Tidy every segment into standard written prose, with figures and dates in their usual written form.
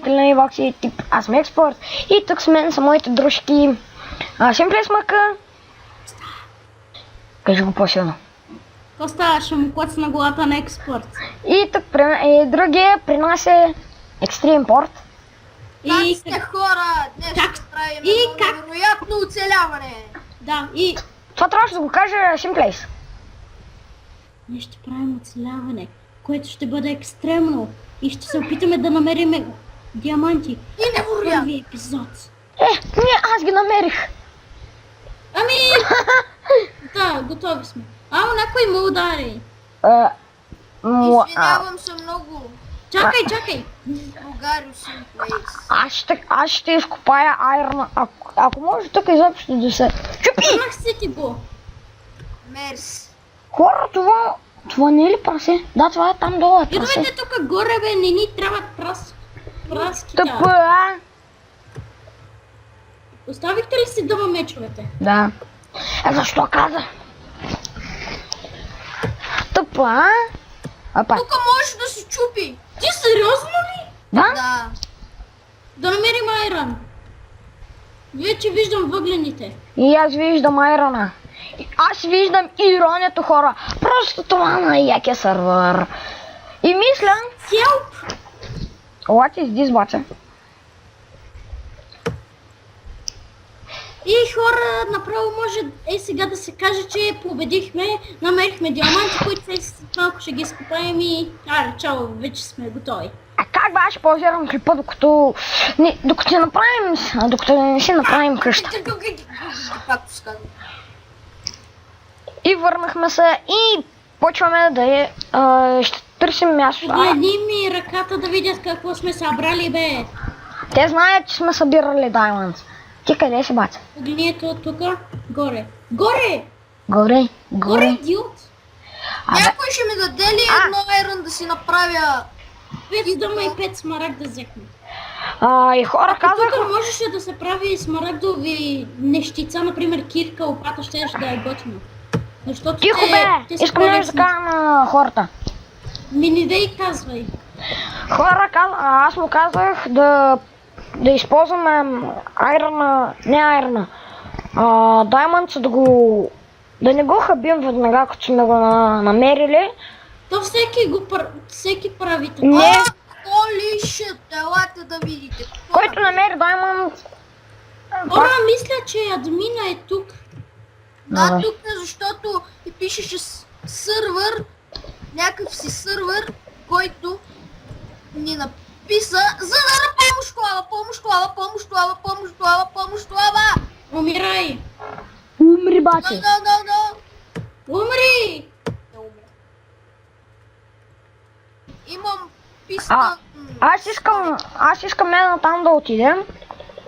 зрители на Ивокси, тип аз съм Експорт и тук с мен са моите дружки Симплей Смъка. Кажи го по-силно. Коста, ще му коца на главата на Експорт. И тук другия при нас е Екстрим Порт. Как сте хора? Днес ще правим едно невероятно оцеляване. Да, и... Това трябваше да го каже Симплейс. Ние ще правим оцеляване, което ще бъде екстремно. И ще се опитаме да намерим диаманти. И невероятно. Първи епизод. Аз ги намерих. Ами... Да, готови сме. Ама някой му удари. Извинявам се много. Чакай. Другарю Симплейс. Аз ще изкопая айрона. Ако може тук изобщо да се... Чупи! Имах си ти го. Мерс. Хора, това не е ли прасе? Да, това е там долу е прасе. Идвайте тук горе, бе, не ни трябват праските. Тъпа! Оставихте ли си дома мечовете? Да. Защо каза? Тъпа, Апа. Тук може да се чупи. Ти сериозно ли? Да? Да. Да намерим айрон. Вече виждам въглените. И аз виждам айрона. Аз виждам иронията, хора. Просто това на якия сървър. И мисля... Help! What is this, баче? И хора, направо може сега да се каже, че победихме, намерихме диаманти, които малко ще ги изкопаем и... Аре, чао, вече сме готови. А как бе, аз ще паузирам клипа, докато не си направим къща. Както се казва. И върнахме се и почваме да ще търсим място. Погледни ми ръката да видят какво сме събрали, бе. Те знаят, че сме събирали Diamonds. Ти къде си, баче? Погледни ето тук, горе. Горе! Горе. Идиот! Някой ще ми даде ли едно айрон да си направя? 5 дома и 5 смарагда взехме. И хора казаха... Тук можеше да се прави смарагдови нещица, например кирка, опата, ще да е готино. Защото Тихо бе! Искам нещо да кажа на хората. Не дей казвай. Хора, аз му казах да използваме айрона, не айрона, Diamonds, да не го хабим веднага, като сме го намерили. То всеки прави така. Не. Holy shit, елате да видите. Който намери Diamonds... Хора, мисля, че админа е тук. Да, тук е, защото и пишеше сървър, някакъв си сървър, който ни написа, за да помощ глава. Умирай! Умри, баче! No. Умри! Не умря. Имам писта. Аз искам една там да отидем.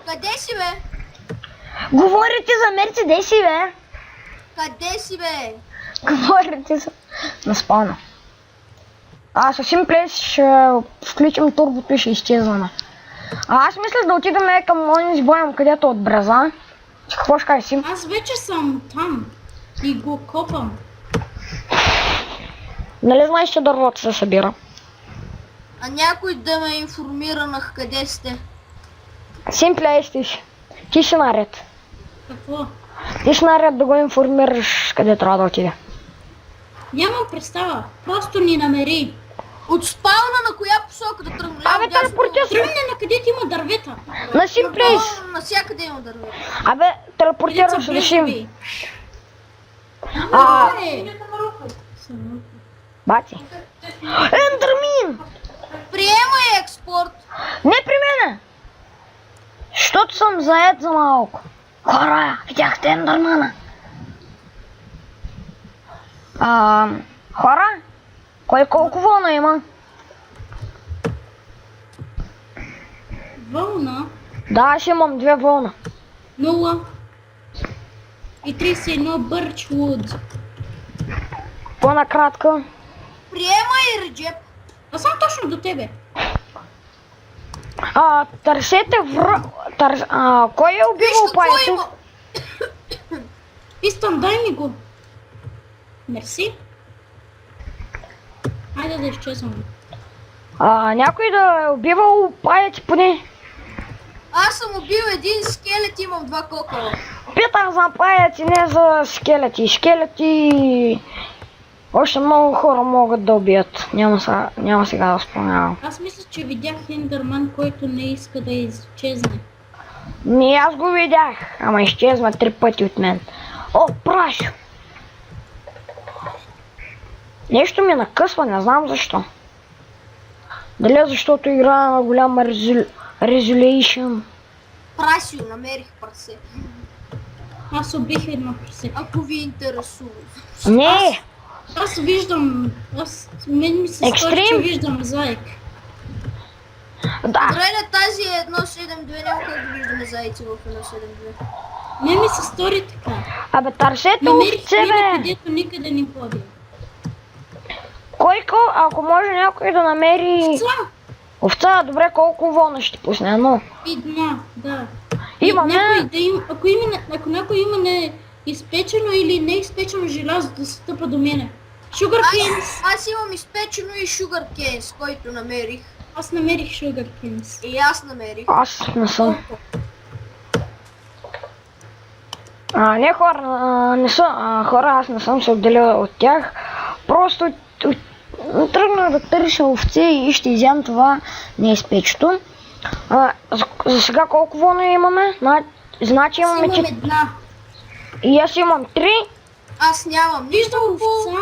Къде си, бе? Говорите за Мерцедеси, бе! Къде си, бе? Говорите за... На спавна. Със Симплейс ще включим турбото и ще изчезваме. Аз мисля да отидем към онзи боям, където от бреза. Какво ще кажеш, Сим? Аз вече съм там и го копам. Нали знаеш, че дървото се събира? А някой да ме информира на къде сте. Симплейс ти си наред. Какво? Ти си наред да го информираш къде трябва да отиде. Нямам представа. Просто ни намери. От спална на коя посока да тръгна? Абе, телепортира се. Тръгне на където има дървета. На Симплейс. Навсякъде има дървета. Абе, телепортира се, решим. Бати. Ендермин! Приемай експорт. Не при мене! Защото съм заед за малко. Хора, видяхте Ендермана? Хора? Кой колко вълна има? Вълна? Да, аз имам 2 вълна. 0 и 31 Birchwood. По-накратко. Приемай, Реджеп. Аз съм точно до тебе. Търсете кой е убивал пайто? Пистон, дай ми го. Мерси. Хайде да изчезвам. Някой да е убивал паяци поне. Аз съм убил един скелет, имам 2 кокала. Питах за паяци, не за скелети. Скелети... Още много хора могат да убият. Няма сега да спомнявам. Аз мисля, че видях Ендърман, който не иска да изчезне. Не, аз го видях, ама изчезна 3 пъти от мен. О, прашо! Нещо ми накъсва, не знам защо. Дали защото играя на голяма резолюшн? Прасио, намерих прасе. Аз убих едно прасе. Ако ви интересува. Не! Аз виждам... Мен ми се стори, че Екстрим? виждам заек. Да! Добре, тази е 1.7.2, няма как да виждаме зайци в 1.7.2. Не ми се стори така. Абе, търсете Намерих овце, книга, бе! където никъде не ходи. Ако може някой да намери... Овца, добре, колко вълна ще пусне? Едно. Една, да. Имаме... Ако някой има изпечено или неизпечено желязо, да се стъпа до мене. Sugar canes. Аз имам изпечено и sugar canes, който намерих. Аз намерих sugar canes. И аз намерих. Аз не съм. Не хора, не са. Хора, аз не съм се отделил от тях. Просто тръгнах да търся овце и ще изям това неизпечето. За сега колко вълна имаме? Значи имаме... Имам една. И аз имам 3. Аз нямам нищо, Виждам овца.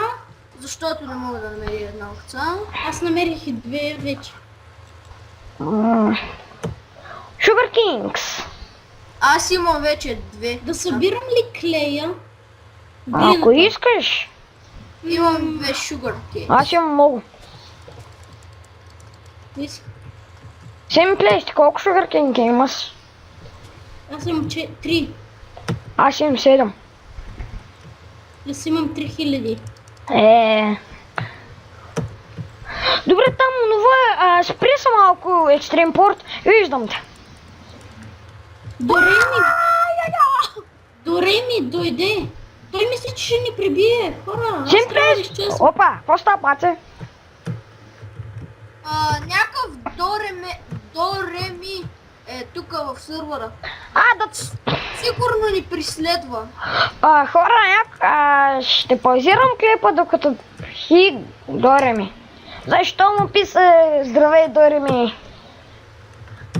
защото не мога да намеря една овца. Аз намерих и 2 вече. Sugar Kings. Аз имам вече 2. Да събирам ли клея? Ако Глината. искаш, Имам 2 sugar canes. аз имам много. Семи плейсти, колко Sugar King имаш? Аз имам 3. Аз имам 7. Аз имам 3000. Добре, там онова, спри се малко екстримпорт, виждам те. Дореми дойде. Той мисли, че ще ни прибие. Хора, аз Семи трябва да плейсти. изчезвам. Опа, какво става, паце? Някакъв Дореми е тук в сървъра. Сигурно ни преследва. Хора, ще паузирам клипа, докато Дореми. Защо му писа здравей, Дореми?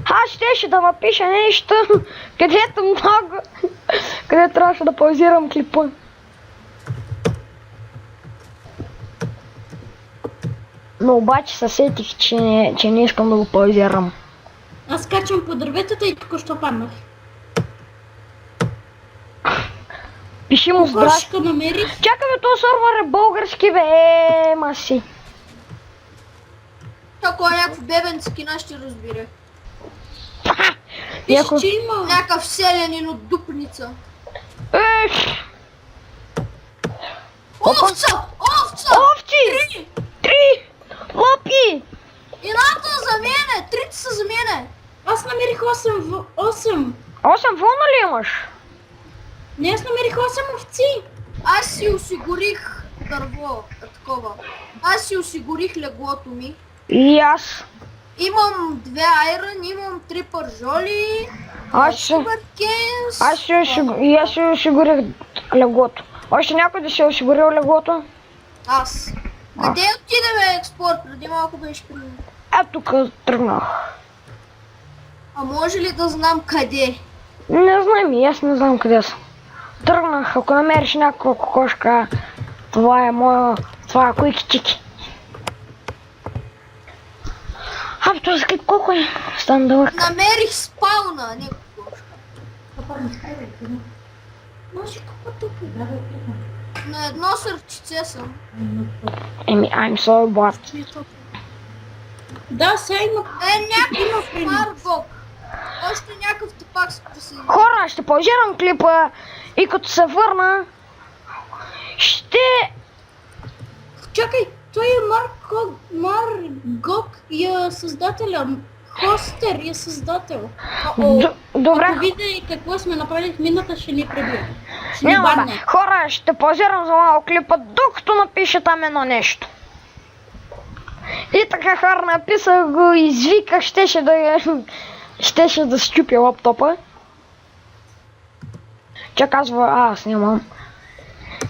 Аз щеше да напиша нещо, къде трябваше да паузирам клипа. Но обаче се сетих, че не искам да го паузирам. Аз качвам по дърветата и току-що паднах. Пиши му здрасти. Кошка намерих. Чакай бе, този сървър е български бе, маси. Ако е някакво бебенски, ще разбере. Виж, Яко. че има. Някакъв селянин от Дупница. Овца! Овца! Овци! 3! Лопи! Едната за мене! Трите са за мене! Аз намерих 8. 8 вълна ли имаш? Не, аз намерих 8 овци. Аз си осигурих дърво, такова. Аз си осигурих леглото ми. И аз. Имам 2 айрон, имам 3 пържоли, Аз си осигурих леглото. Още някой да си е осигурил леглото? Аз. Къде отидеме експорт? Преди малко беше при мен. Тук тръгнах. А може ли да знам къде? Не знам и аз не знам къде съм. Тръгнах, ако намериш някаква кокошка, това е моя, това е куики-чики. Този клип колко е? Стан дълъг. Намерих спауна, а не кокошка. Може какво тук да На едно сърчице съм. I'm sorry, but... Да, сега има. Някакъв Маргок. Още някакъв типак се присъедини. Хора, ще паузирам клипа и като се върна, ще... Чакай, той е Маргок и е създателя. Хостер е създател. Добре. Ако види какво сме направили в мината, ще ни пребие. Ще ни Няма бе. бадне. Хора, ще паузирам за малко клипа, докато напиша там едно нещо. И така хора, написах го, извиках, щеше да счупи лаптопа. Тя казва, аз нямам.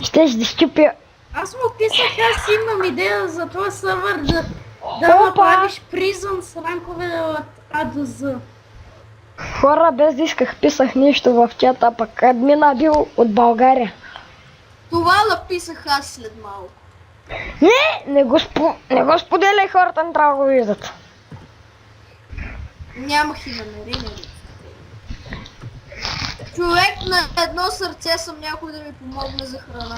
Щеше да счупи. Аз му писах, аз имам идея за този сервер да Опа! направиш призън с ранкове от А до З. Хора, без да исках, писах нещо в чата, пък админа бил от България. Това написах аз след малко. Не го споделяй, хората не трябва да го виждат. Нямах и намерение. Човек на едно сърце съм, някой да ми помогне за храна.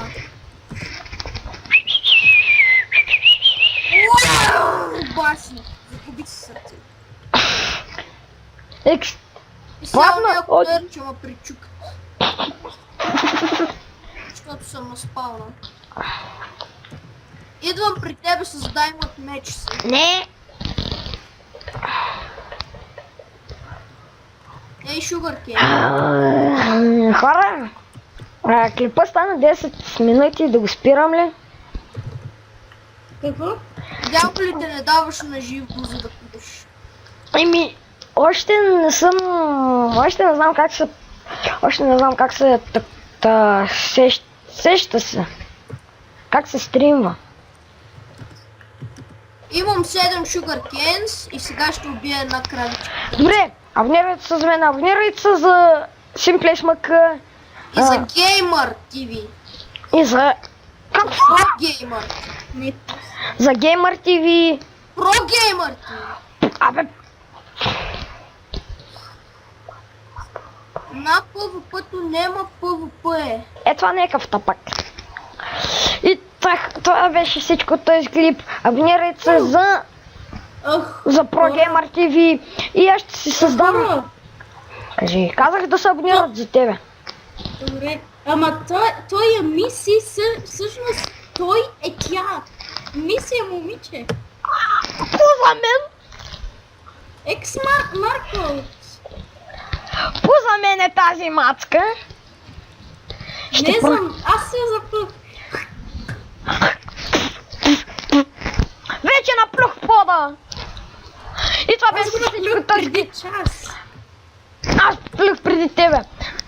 Башно, загубих си сърце. И сега Ладно, някой че ме причука. Защото съм на спална. Идвам при тебе с даймът меч си. Не! Ей, Sugarcane. Хора, клипа стана 10 минути, да го спирам ли? Какво? Дявол ли те не даваш на живо, за да пидеш? Еми, още не знам как се сеща се. Как се стримва. Имам 7 Sugarcanes и сега ще убия една кравичка. Добре, абонирайте се за мен, абонирайте се за SimplySMK. И за Gamer TV. И за... Как се... Pro Gamer. Не. За Gamer TV. Pro Gamer TV. Абе, На PvP-то няма PvP. това не е къв тапък. И това беше всичко от този клип. Абонирайте се за Pro Gamer TV. И аз ще си създам... Хора, Кажи, казах да се абонират за тебе. добре. Ама той е мисия, всъщност той е тя. Мисия, момиче. Пуза мен! Марко. Пуза мен е тази мацка. Не знам, аз се запъх. Вече наплюх пода. И това беше Аз го всичко наплюх от този преди клип. час. Аз плюх преди тебе.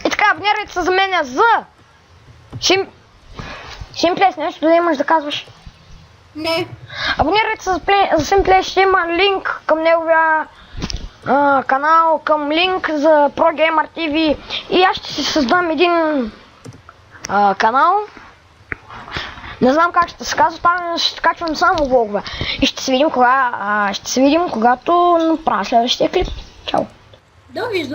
И така, абонирайте се за мен за... Симплес, нещо да имаш да казваш. Не. Абонирайте се за Симплес, ще има линк към неговия канал, към линк за Pro Gamer TV. И аз ще си създам един канал. Не знам как ще се казва, там ще качвам само влогове. И ще се видим когато направя следващия клип. Чао! Довиждане.